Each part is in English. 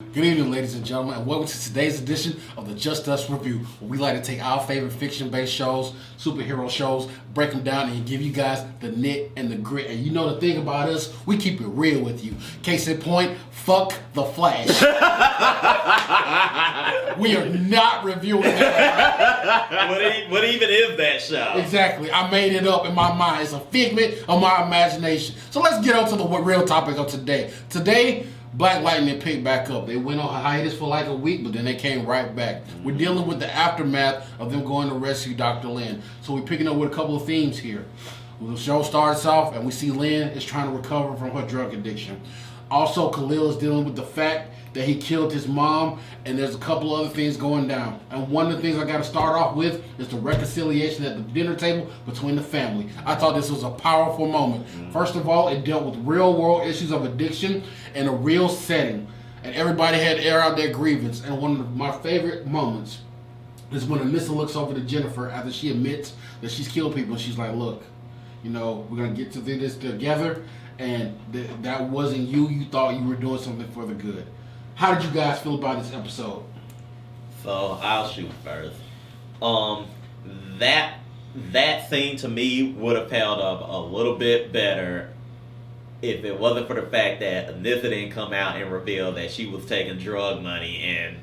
Good evening, ladies and gentlemen, and welcome to today's edition of the Just Us Review, where we like to take our favorite fiction-based shows, superhero shows, break them down, and give you guys the nit and the grit. And you know the thing about us, we keep it real with you. Case in point, fuck The Flash. We are not reviewing that. What even is that show? Exactly. I made it up in my mind. It's a figment of my imagination. So let's get on to the real topic of today. Today, Black Lightning picked back up. They went on hiatus for like a week, but then they came right back. We're dealing with the aftermath of them going to rescue Dr. Lynn. So we're picking up with a couple of themes here. The show starts off and we see Lynn is trying to recover from her drug addiction. Also, Khalil is dealing with the fact that he killed his mom, and there's a couple other things going down. And one of the things I got to start off with is the reconciliation at the dinner table between the family. I thought this was a powerful moment. First of all, it dealt with real-world issues of addiction in a real setting, and everybody had to air out their grievance. And one of my favorite moments is when Anissa looks over to Jennifer after she admits that she's killed people, and she's like, look, you know, we're going to get to this together, and that wasn't you. You thought you were doing something for the good. How did you guys feel about this episode? So I'll shoot first. That scene to me would have held up a little bit better if it wasn't for the fact that Anissa didn't come out and reveal that she was taking drug money and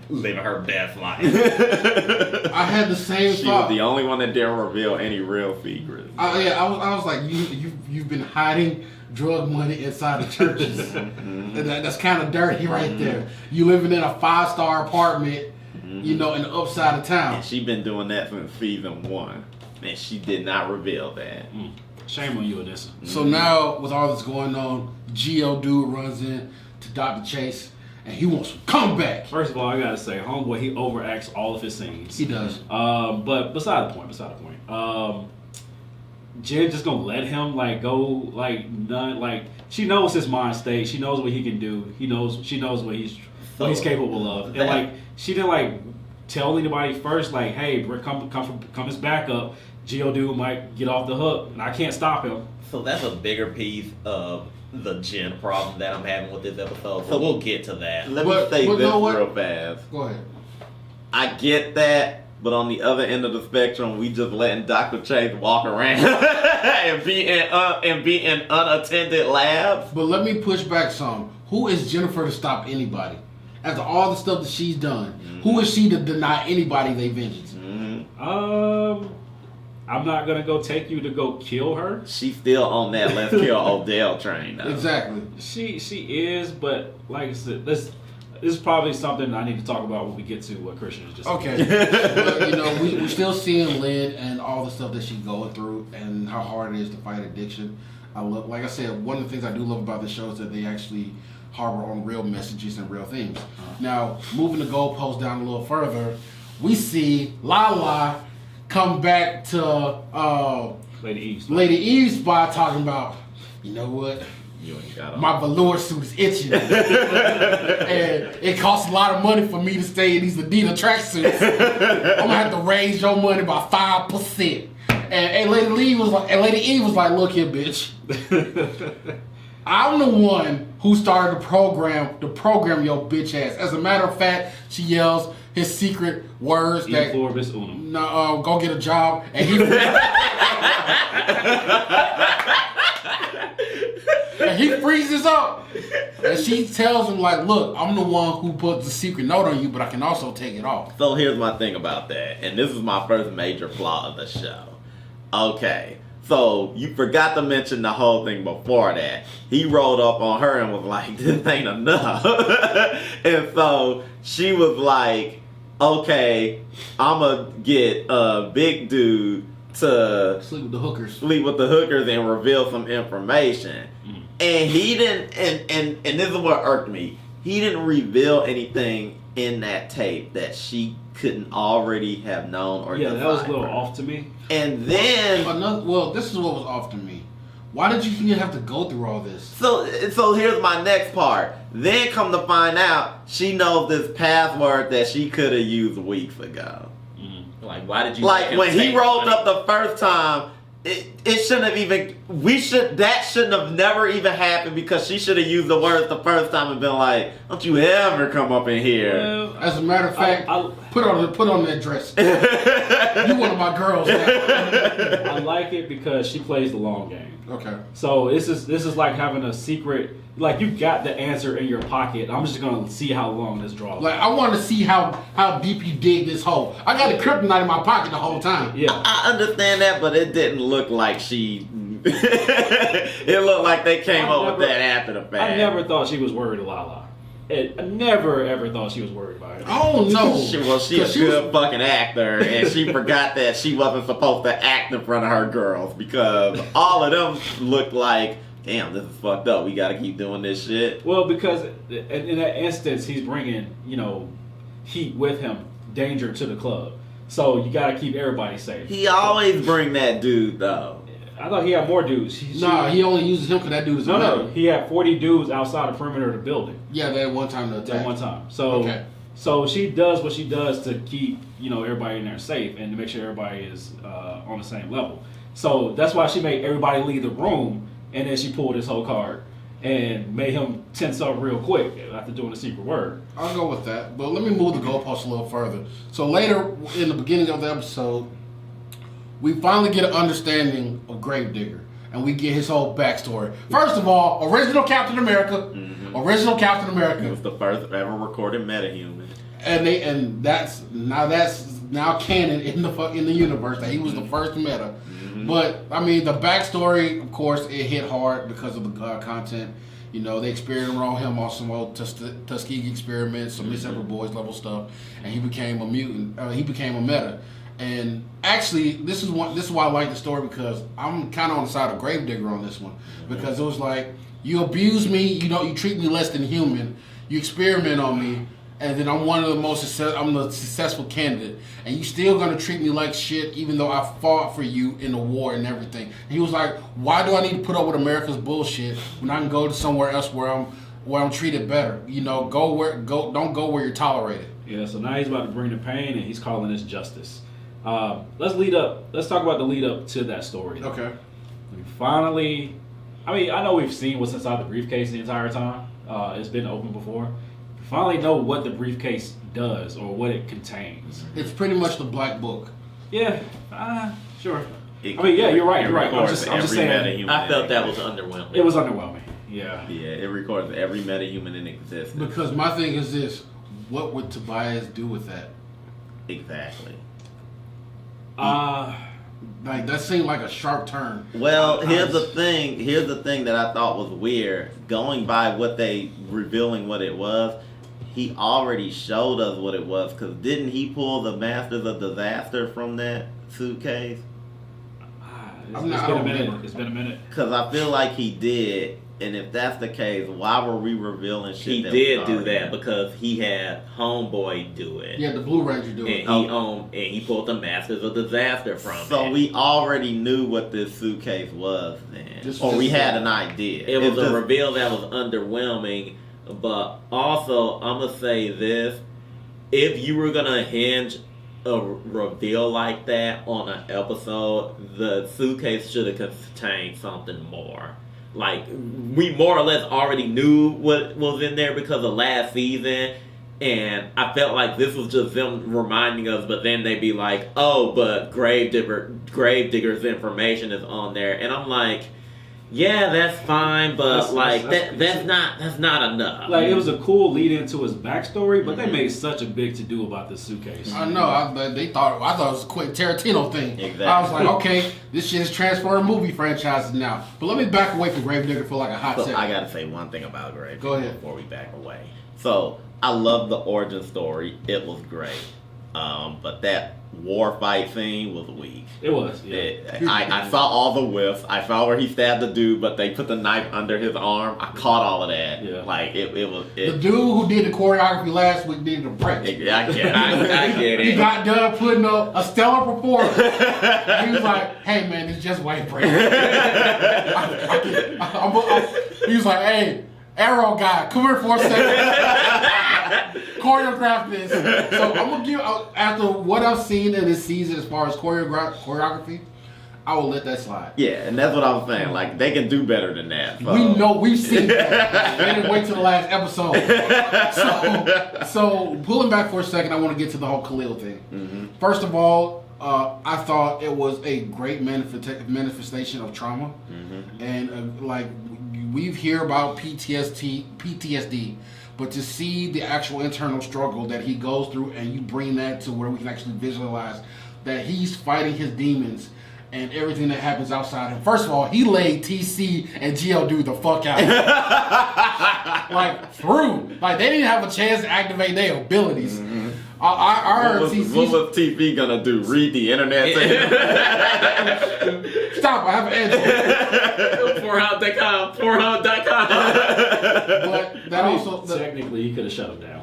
living her best life. I had the same She thought. was the only one that didn't reveal any real secrets. I was like, you've been hiding drug money inside of churches. And that's kind of dirty right there. You living in a 5-star apartment, you know, in the upside of town. And she been doing that since season 1. And she did not reveal that. Shame on you, Anissa. So now, with all this going on, Geo dude runs in to Dr. Chase, and he wants some comeback. First of all, I gotta say, homeboy, he overacts all of his scenes. He does. But beside the point. Jen just gonna let him she knows his mind state. She knows what he can do. She knows what he's capable of. And she didn't tell anybody first, hey, come his backup. Geodude might get off the hook, and I can't stop him. So that's a bigger piece of the Jen problem that I'm having with this episode. So we'll get to that. Let me say this know what? real fast. Go ahead. I get that, but on the other end of the spectrum, we just letting Dr. Chase walk around and be in unattended labs. But let me push back some. Who is Jennifer to stop anybody? After all the stuff that she's done, who is she to deny anybody their vengeance? I'm not gonna go take you to go kill her. She's still on that let's kill Odell train, though. Exactly. She is, but like I said, this is probably something I need to talk about when we get to what Christian is just Okay. But, you know, we're still seeing Lynn and all the stuff that she's going through and how hard it is to fight addiction. Like I said, one of the things I do love about the show is that they actually harbor on real messages and real things. Now, moving the goalpost down a little further, we see Lala come back to Lady Eve's spot talking about, you know what? You ain't got My velour suit is itching. And it costs a lot of money for me to stay in these Adidas tracksuits. I'm gonna have to raise your money by 5%. And Lady Eve was like, look here, bitch. I'm the one who started the program your bitch ass. As a matter of fact, she yells his secret words that go get a job, and he freezes up, and she tells him look, I'm the one who put the secret note on you, but I can also take it off. So here's my thing about that, and this is my first major flaw of the show. Okay, so you forgot to mention the whole thing before that. He rolled up on her and was like, this ain't enough. And so she was like, okay, I'm going to get a big dude to sleep with the hookers and reveal some information. And he didn't, and this is what irked me. He didn't reveal anything in that tape that she couldn't already have known or that was a little off to me. And then this is what was off to me. Why did you even have to go through all this? So here's my next part. Then come to find out, she knows this password that she could have used weeks ago. Why did you? When he rolled up the first time, it shouldn't have even. That shouldn't have never even happened because she should have used the words the first time and been like, "Don't you ever come up in here." Well, As a matter of fact, put on that dress. You one of my girls. Now. I like it because she plays the long game. Okay. So this is like having a secret. Like you got the answer in your pocket. I'm just gonna see how long this draws. Like I want to see how deep you dig this hole. I got the kryptonite in my pocket the whole time. Yeah, I understand that, but it didn't look like she. It looked like they came up with that after the fact. I never thought she was worried of Lala. I never ever thought she was worried about it. Oh no. She's a good fucking actor, and she forgot that she wasn't supposed to act in front of her girls because all of them looked like, damn, this is fucked up. We got to keep doing this shit. Well, because in that instance, he's bringing heat with him, danger to the club. So you got to keep everybody safe. He always bring that dude though. I thought he had more dudes. He only uses him because that dude is no. He had 40 dudes outside the perimeter of the building. Yeah, that one time to attack. That one time. So so she does what she does to keep everybody in there safe and to make sure everybody is on the same level. So that's why she made everybody leave the room, and then she pulled his whole card and made him tense up real quick after doing the secret word. I'll go with that, but let me move the goalpost a little further. So later in the beginning of the episode, we finally get an understanding of Gravedigger, and we get his whole backstory. First of all, original Captain America. Original Captain America. It was the first ever recorded metahuman. And that's now canon in the universe that he was the first meta. But I mean, the backstory, of course, it hit hard because of the content. They experimented on him on some old Tuskegee experiments, some Miss Ever Boys level stuff, and he became a mutant. He became a meta. And actually, this is why I like the story, because I'm kind of on the side of Gravedigger on this one, because it was like, you abuse me, you treat me less than human, you experiment on me, and then I'm I'm the successful candidate, and you still gonna treat me like shit, even though I fought for you in the war and everything. And he was like, why do I need to put up with America's bullshit when I can go to somewhere else where I'm treated better? Don't go where you're tolerated. Yeah. So now he's about to bring the pain, and he's calling this justice. Let's talk about the lead up to that story. Okay. We finally, I know we've seen what's inside the briefcase the entire time. It's been open before. We finally know what the briefcase does or what it contains. It's pretty much the Black Book. Yeah, sure. You're right. I'm just saying. I felt that was underwhelming. It was underwhelming. Yeah. Yeah, it records every metahuman in existence. Because my thing is this: what would Tobias do with that? Exactly. Like that seemed like a sharp turn. Well, here's the thing that I thought was weird. Going by revealing what it was, he already showed us what it was. Because didn't he pull the Masters of Disaster from that suitcase? It's been a minute. Because I feel like he did. And if that's the case, why were we revealing shit? He did do that because he had Homeboy do it. Yeah, the Blue Ranger do it. And he pulled the Masters of Disaster from it. So we already knew what this suitcase was then. Or we had an idea. It was a reveal that was underwhelming. But also, I'm going to say this. If you were going to hinge a reveal like that on an episode, the suitcase should have contained something more. Like, we more or less already knew what was in there because of last season, and I felt like this was just them reminding us, but then they'd be like, oh, but Gravedigger's information is on there, and I'm like, yeah, that's fine, but that's not enough. Like, it was a cool lead into his backstory, but they made such a big to do about this suitcase. I know. I thought it was a Quentin Tarantino thing. Exactly. I was like, okay, this shit is transferring movie franchises now. But let me back away from Gravedigger for like a hot second. I gotta say one thing about Gravedigger. Go ahead. Before we back away. So I love the origin story. It was great. But that war fight scene was weak. It was. Yeah. I saw all the whiffs. I saw where he stabbed the dude, but they put the knife under his arm. I caught all of that. Yeah. Like it was. The dude who did the choreography last week needed a break. I get it. He got done putting up a stellar performance. He was like, "Hey man, it's just white break." He was like, "Hey, Arrow guy, come here for a second." Choreograph this. So I'm gonna give, after what I've seen in this season as far as choreography, I will let that slide. Yeah, and that's what I was saying. Like, they can do better than that. So. We know, we've seen that. They didn't wait till the last episode. So pulling back for a second, I want to get to the whole Khalil thing. Mm-hmm. First of all, I thought it was a great manifestation of trauma. Mm-hmm. And like, we hear about PTSD, but to see the actual internal struggle that he goes through and you bring that to where we can actually visualize that he's fighting his demons and everything that happens outside him. First of all, he laid TC and Geodude the fuck out. Like, through. Like, they didn't have a chance to activate their abilities. Mm-hmm. I heard what was TV gonna do? Read the internet? Stop, I have an answer. Pornhub.com. But that also... Technically, he could have shut him down.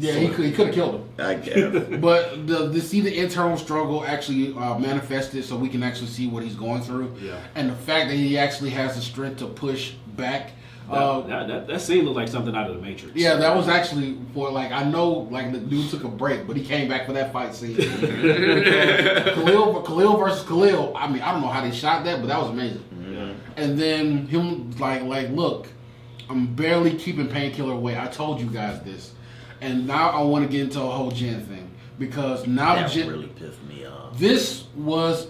Yeah, he could have killed him. I guess. But to see the internal struggle actually manifested so we can actually see what he's going through. Yeah. And the fact that he actually has the strength to push back. That scene looked like something out of the Matrix. Yeah, that was actually for, like, I know, like, the dude took a break, but he came back for that fight scene. Khalil versus Khalil, I mean, I don't know how they shot that, but that was amazing. Yeah. And then him, like, look, I'm barely keeping Painkiller away. I told you guys this. And now I want to get into a whole Jen thing. Because now That Jen... really pissed me off. This was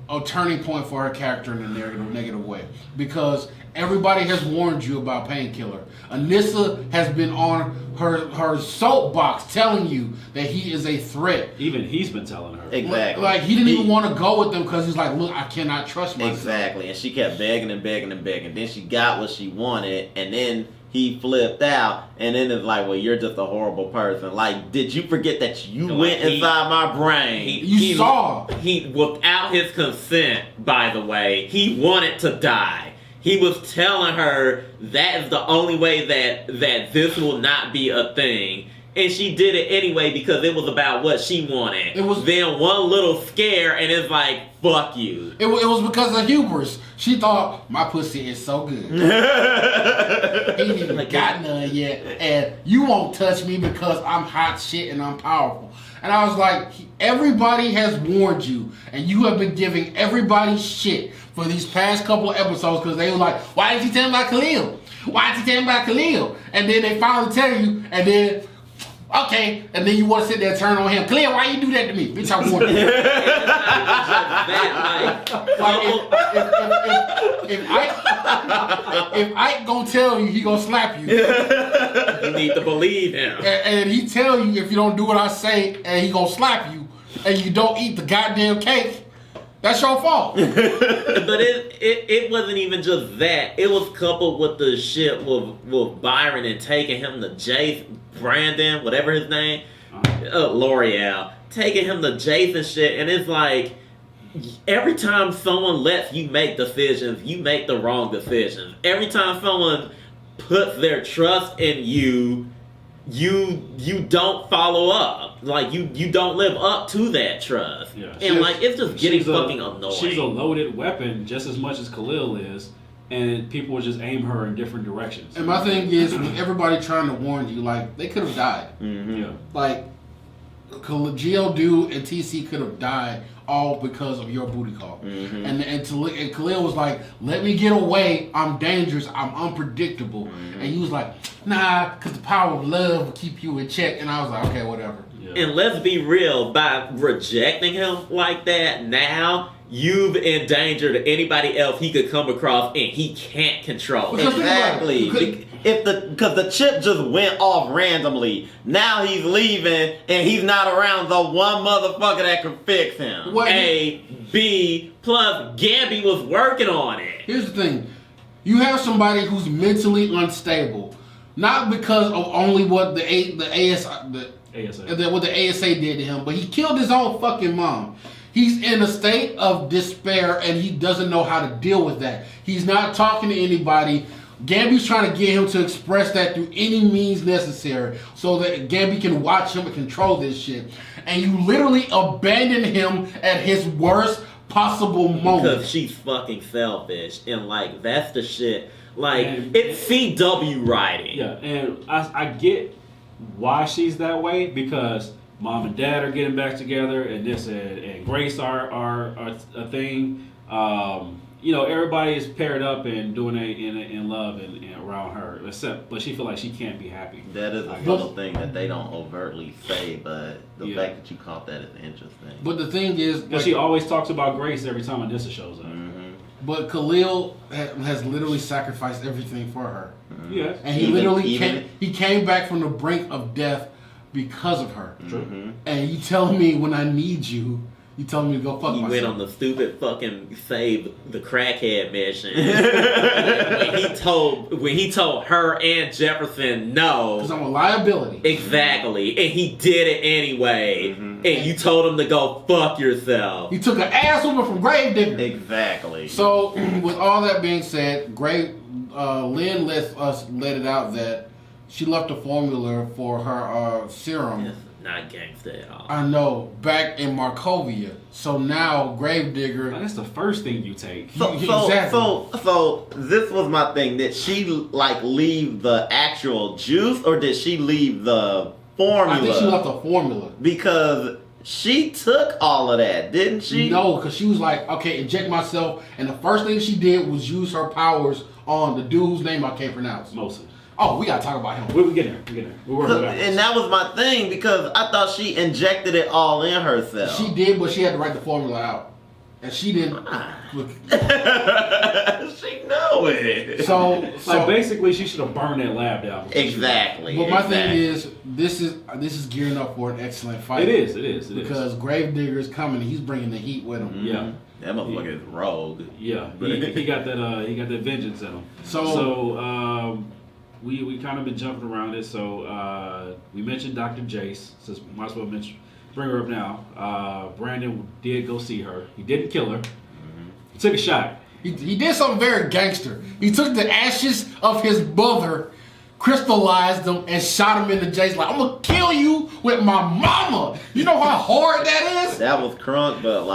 a turning point for her character in a negative way. Because everybody has warned you about Painkiller. Anissa has been on her soapbox telling you that he is a threat. Even he's been telling her. Exactly. Like, he didn't even want to go with them because he's like, look, I cannot trust myself. Exactly. And she kept begging and begging and begging. Then she got what she wanted, and then he flipped out, and then it's like, well, you're just a horrible person. Like, did you forget that you went inside my brain? He saw. He, without his consent, by the way, he wanted to die. He was telling her that is the only way that this will not be a thing. And she did it anyway because it was about what she wanted. It was then one little scare, and it's like, fuck you. It was because of hubris. She thought, my pussy is so good. He ain't even got none yet. And you won't touch me because I'm hot shit and I'm powerful. And I was like, everybody has warned you. And you have been giving everybody shit for these past couple of episodes because they were like, why didn't you tell me about Khalil? Why didn't you tell me about Khalil? And then they finally tell you, and then... okay, and then you want to sit there and turn on him. Khalil, why you do that to me? Bitch, I warned you. If Ike gonna tell you, he gonna slap you. You need to believe him. And he tell you if you don't do what I say, and he gonna slap you, and you don't eat the goddamn cake, that's your fault. But it wasn't even just that. It was coupled with the shit with Byron and taking him to Brandon, whatever his name, L'Oreal, taking him to Jason shit, and it's like, every time someone lets you make decisions, you make the wrong decisions. Every time someone puts their trust in you, you don't follow up. Like, you don't live up to that trust. Yeah. And like, it's just getting fucking annoying. She's a loaded weapon just as much as Khalil is, and people would just aim her in different directions. And my thing is, with everybody trying to warn you, like, they could have died. Mm-hmm. Yeah. Like, Geodude and TC could have died all because of your booty call. Mm-hmm. And Khalil was like, let me get away. I'm dangerous. I'm unpredictable. Mm-hmm. And he was like, nah, because the power of love will keep you in check. And I was like, okay, whatever. Yeah. And let's be real, by rejecting him like that, now you've endangered anybody else he could come across and he can't control. Because Exactly. Because the chip just went off randomly. Now he's leaving and he's not around the one motherfucker that can fix him. What? A, B, plus Gabby was working on it. Here's the thing. You have somebody who's mentally unstable. Not because of only what the ASA did to him, but he killed his own fucking mom. He's in a state of despair and he doesn't know how to deal with that. He's not talking to anybody. Gabby's trying to get him to express that through any means necessary so that Gabby can watch him and control this shit. And you literally abandon him at his worst possible moment. Because she's fucking selfish. And like, that's the shit. Like, And it's CW writing. Yeah, and I get why she's that way, because mom and dad are getting back together, and this and Grace are a thing. Everybody is paired up and doing it in love and around her, but she feel like she can't be happy. That is a little thing that they don't overtly say, but the fact that you caught that is interesting. But the thing is, because she always talks about Grace every time Anissa shows up. Mm-hmm. But Khalil has literally sacrificed everything for her. Mm-hmm. Yes. And he came back from the brink of death because of her. Mm-hmm. And you telling me when I need you, you telling me to go fuck He myself. went on the stupid fucking save the crackhead mission. when he told her and Jefferson no. Because I'm a liability. Exactly. And he did it anyway. Mm-hmm. And you told him to go fuck yourself. You took an ass whooping from Gravedigger. Exactly. So, with all that being said, Lynn let it out that she left a formula for her serum. That's not gangsta at all. I know, back in Markovia. So now Gravedigger. That's the first thing you take. So this was my thing. Did she leave the actual juice, or did she leave the formula? I think she left a formula. Because she took all of that, didn't she? No, because she was like, okay, inject myself. And the first thing she did was use her powers on the dude whose name I can't pronounce. Mostly. Oh, we gotta talk about him. We get there. We're working backwards. And that was my thing, because I thought she injected it all in herself. She did, but she had to write the formula out. And she didn't. She know it. So basically, she should have burned that lab down. Exactly. But my thing is, this is gearing up for an excellent fight. It is. Because Gravedigger is coming. He's bringing the heat with him. Mm-hmm. Yeah. That motherfucker is rogue. Yeah, he got that. He got that vengeance in him. So we kind of been jumping around it. So we mentioned Dr. Jace. So might as well bring her up now. Brandon did go see her. He didn't kill her. Mm-hmm. He took a shot. He did something very gangster. He took the ashes of his mother, crystallized them, and shot him in the Jace. Like, I'm gonna kill you with my mama. You know how hard that is? That was crunk, but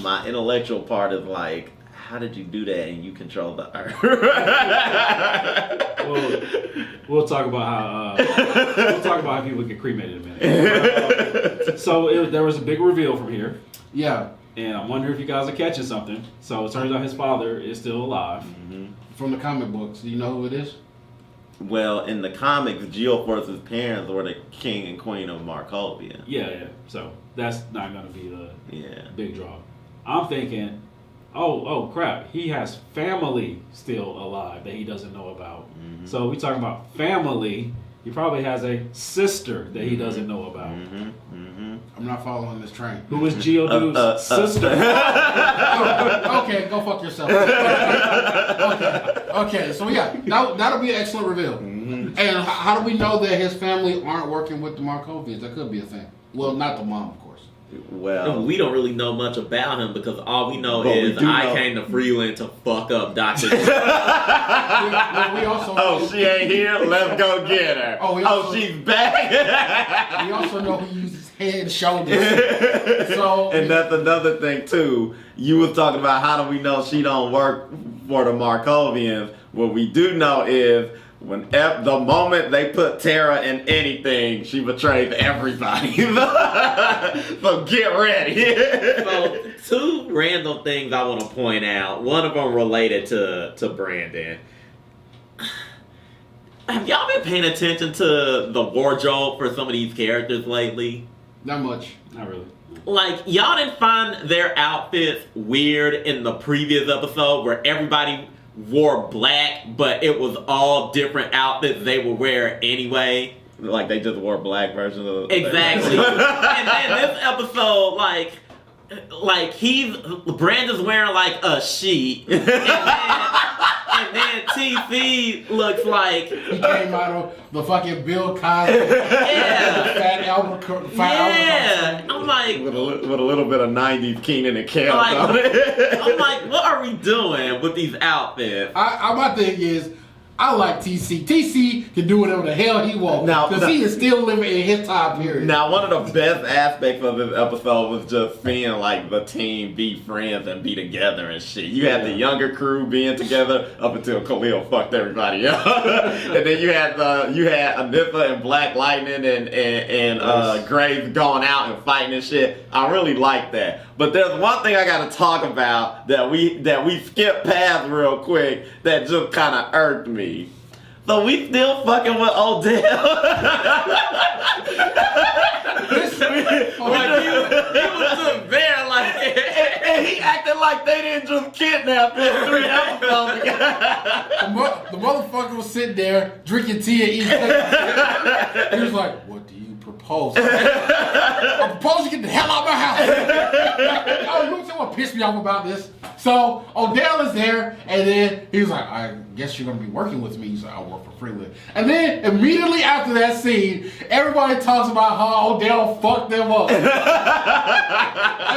my intellectual part is like, how did you do that and you control the earth? We'll talk about how people get cremated in a minute. So there was a big reveal from here. Yeah. And I wonder if you guys are catching something. So it turns out his father is still alive. Mm-hmm. From the comic books. Do you know who it is? Well, in the comics, Geoforce's parents were the king and queen of Markovia. Yeah. So that's not going to be the big draw. I'm thinking, oh crap, he has family still alive that he doesn't know about. Mm-hmm. So we talking about family. He probably has a sister that he doesn't know about. Mm-hmm. Mm-hmm. I'm not following this train. Who is Geodude's sister? Okay, go fuck yourself. Okay. So yeah, that'll be an excellent reveal. Mm-hmm. And how do we know that his family aren't working with the Markovians? That could be a thing. Well, not the mom, of course. Well, we don't really know much about him because all we know But we is do I know- came to Freeland to fuck up Dr. We also oh, she ain't here? Let's go get her. Oh, she's back. we also know he uses head and shoulders. So And that's another thing too. You was talking about how do we know she don't work for the Markovians. What we do know is the moment they put Tara in anything, she betrays everybody. So get ready. So, two random things I want to point out. One of them related to Brandon. Have y'all been paying attention to the wardrobe for some of these characters lately? not much. Not really. Like, y'all didn't find their outfits weird in the previous episode where everybody wore black, but it was all different outfits they would wear anyway? Like they just wore a black version of Exactly. And then this episode, Brandon's wearing like a sheet, and then TC looks like He came out of the fucking Bill Cosby. yeah. Fat Albert. Yeah, I'm like, with a little bit of 90s Keenan and Kel on it. I'm like, what are we doing with these outfits? My thing is, I like TC. TC can do whatever the hell he wants because he is still living in his time period. Now, one of the best aspects of this episode was just seeing like the team be friends and be together and shit. You had the younger crew being together up until Khalil fucked everybody up, and then you had Anissa and Black Lightning and Graves going out and fighting and shit. I really like that. But there's one thing I gotta talk about that we skipped past real quick that just kind of irked me. So we still fucking with Odell. He was just there, like, and he acted like they didn't just kidnap him 3 episodes ago. The motherfucker was sitting there drinking tea and eating cookies. He was like, "What do you propose?" I propose you get the hell out of my house. Oh, you know what pissed me off about this? So Odell is there, and then he was like, "I guess you're gonna be working with me." He's like, "I work for Freeland." And then immediately after that scene, everybody talks about how Odell fucked them up. And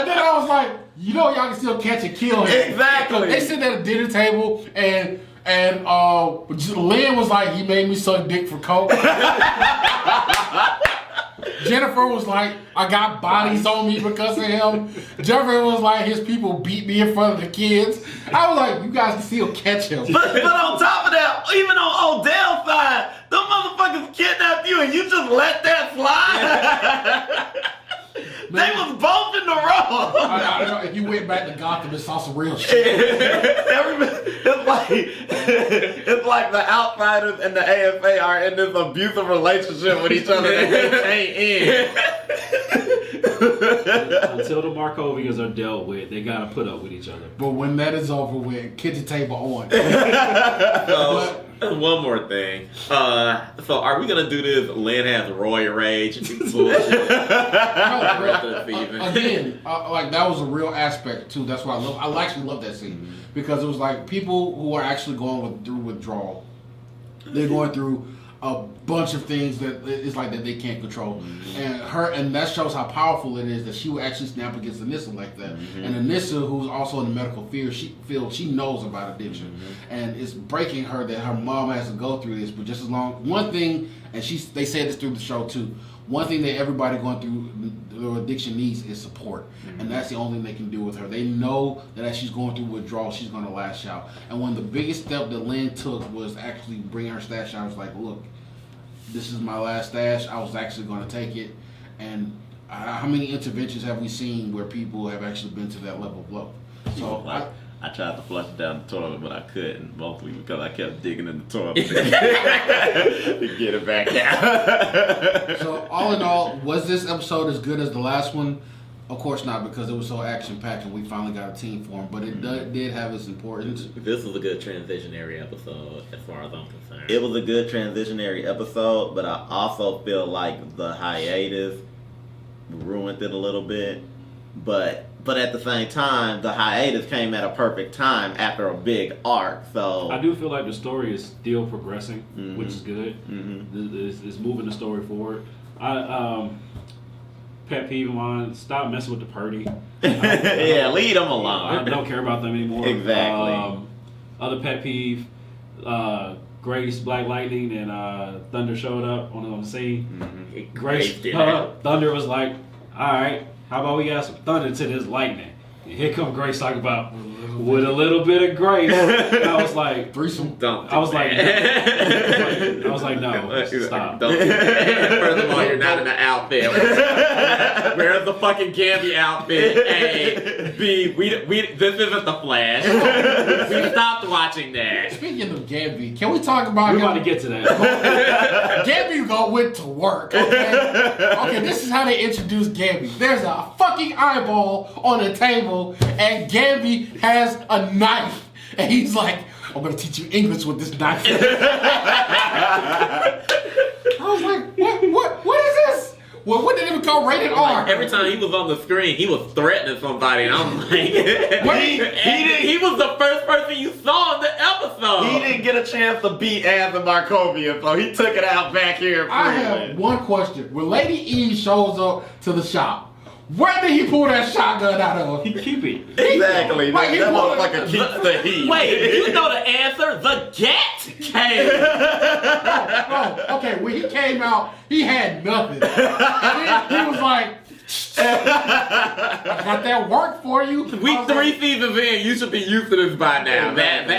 then I was like, you know, y'all can still catch and kill him. Exactly. They sit at a dinner table, and Lynn was like, "He made me suck dick for coke." Jennifer was like, "I got bodies on me because of him." Jennifer was like, "His people beat me in front of the kids." I was like, you guys can still catch him. But on top of that, even on Odell's side, them motherfuckers kidnapped you and you just let that slide? They was both in the wrong. I don't know, if you went back to Gotham and saw some real shit. It's like the Outsiders and the AFA are in this abusive relationship with each other that they can't end. Until the Markovians are dealt with, they gotta put up with each other. But when that is over with, kitchen table on. So, one more thing. So are we gonna do this? Lynn has Roy Rage bullshit. Again, like that was a real aspect too. That's why I actually love that scene because it was like people who are actually going through withdrawal. They're going through a bunch of things that it's like that they can't control, and that shows how powerful it is that she would actually snap against Anissa like that. And Anissa, who's also in the medical field, she knows about addiction, and it's breaking her that her mom has to go through this. But just as long, one thing, and they said this through the show too. One thing that everybody going through the addiction needs is support, and that's the only thing they can do with her. They know that as she's going through withdrawal, she's going to lash out. And one of the biggest steps that Lynn took was actually bringing her stash out. I was like, "Look, this is my last stash. I was actually going to take it." And how many interventions have we seen where people have actually been to that level of love? So I tried to flush it down the toilet, but I couldn't, mostly because I kept digging in the toilet to get it back out. So all in all, was this episode as good as the last one? Of course not, because it was so action-packed and we finally got a team formed. But it did have its importance. This was a good transitionary episode as far as I'm concerned. It was a good transitionary episode, but I also feel like the hiatus ruined it a little bit. But at the same time, the hiatus came at a perfect time after a big arc. So I do feel like the story is still progressing, which is good. It's moving the story forward. Pet peeve of mine: stop messing with the Purdy. yeah, leave them alone. I don't care about them anymore. Exactly. Other pet peeve: Grace, Black Lightning, and Thunder showed up on the scene. Grace, Thunder was like, "All right, how about we add some thunder to this lightning?" And here come Grace talking about with a little bit of grace. And I was like, threesome. I was like, no, stop. Don't. First of all, you're not in the outfit. Where's the fucking Gabby outfit? A, B. This isn't the Flash. We stopped watching that. Speaking of Gabby, can we talk about We're about to get to that. Gabby went to work, okay, this is how they introduced Gabby. There's a fucking eyeball on the table, and Gabby has a knife. And he's like, "I'm going to teach you English with this knife." I was like, what is this? Well, what did it become rated R? Like, every time he was on the screen, he was threatening somebody, and I'm like, he was the first person you saw in the episode. He didn't get a chance to beat Az and Markovia, so he took it out back here. I have one question. When Lady E shows up to the shop, Where did he pull that shotgun out of? He keep it. Exactly. Like, he that wanted- motherfucker keeps the heat. Wait, you know the answer? The gat came. Oh, okay. When he came out, he had nothing. And then he was like, I got that work for you. We I was 3 like, seasons in, you should be used to this by now. That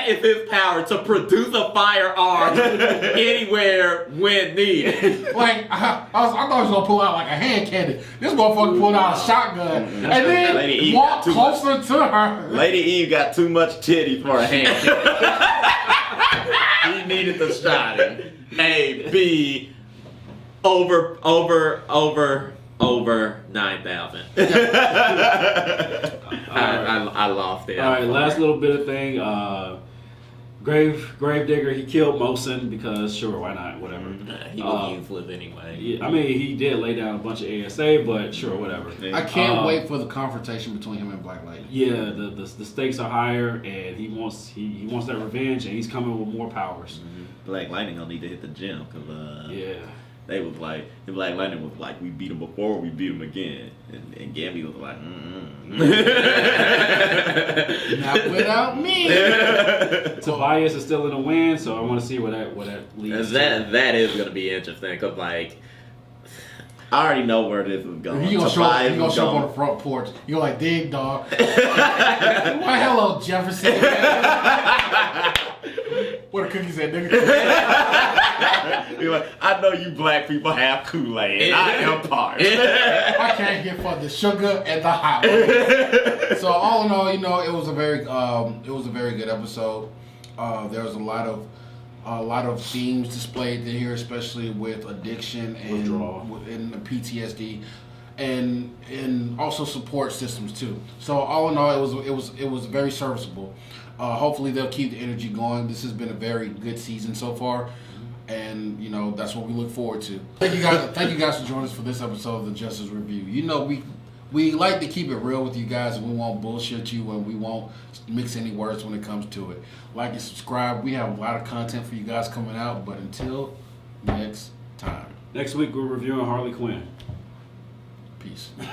is his power to produce a firearm anywhere when needed. Like I thought he was gonna pull out like a hand cannon. This motherfucker pulled out a shotgun and then Lady Eve walked got too much. closer to her. Lady Eve got too much titties for a hand. He needed the shot. A, B, over 9,000. I lost it. All right, last little bit of thing. Gravedigger, he killed Mosin because sure, why not? Whatever. He was useless anyway. Yeah, I mean, he did lay down a bunch of ASA, but sure, whatever. I can't wait for the confrontation between him and Black Lightning. Yeah, the stakes are higher, and he wants that revenge, and he's coming with more powers. Black Lightning gonna need to hit the gym because Yeah. they was like, the Black Lightning was like, we beat him before, we beat him again, and Gambit was like, Not without me. Tobias is still in the win, so I want to see where that leads. to. That is gonna be interesting because like I already know where this is going. He gonna show up Tobias on the front porch. You're like, dig, dog. Why, hello, Jefferson. What the cookie said, nigga. You're like, I know you black people have Kool-Aid, and I am part. I can't get for the sugar and the hot. So all in all, you know, it was a very good episode. There was a lot of themes displayed in here, especially with addiction and PTSD, and also support systems too. So all in all, it was very serviceable. Hopefully they'll keep the energy going. This has been a very good season so far, and you know that's what we look forward to. Thank you guys for joining us for this episode of the Justice Review. You know we like to keep it real with you guys, and we won't bullshit you, and we won't mix any words when it comes to it. Like and subscribe. We have a lot of content for you guys coming out, but until next time, Next week we're reviewing Harley Quinn. peace.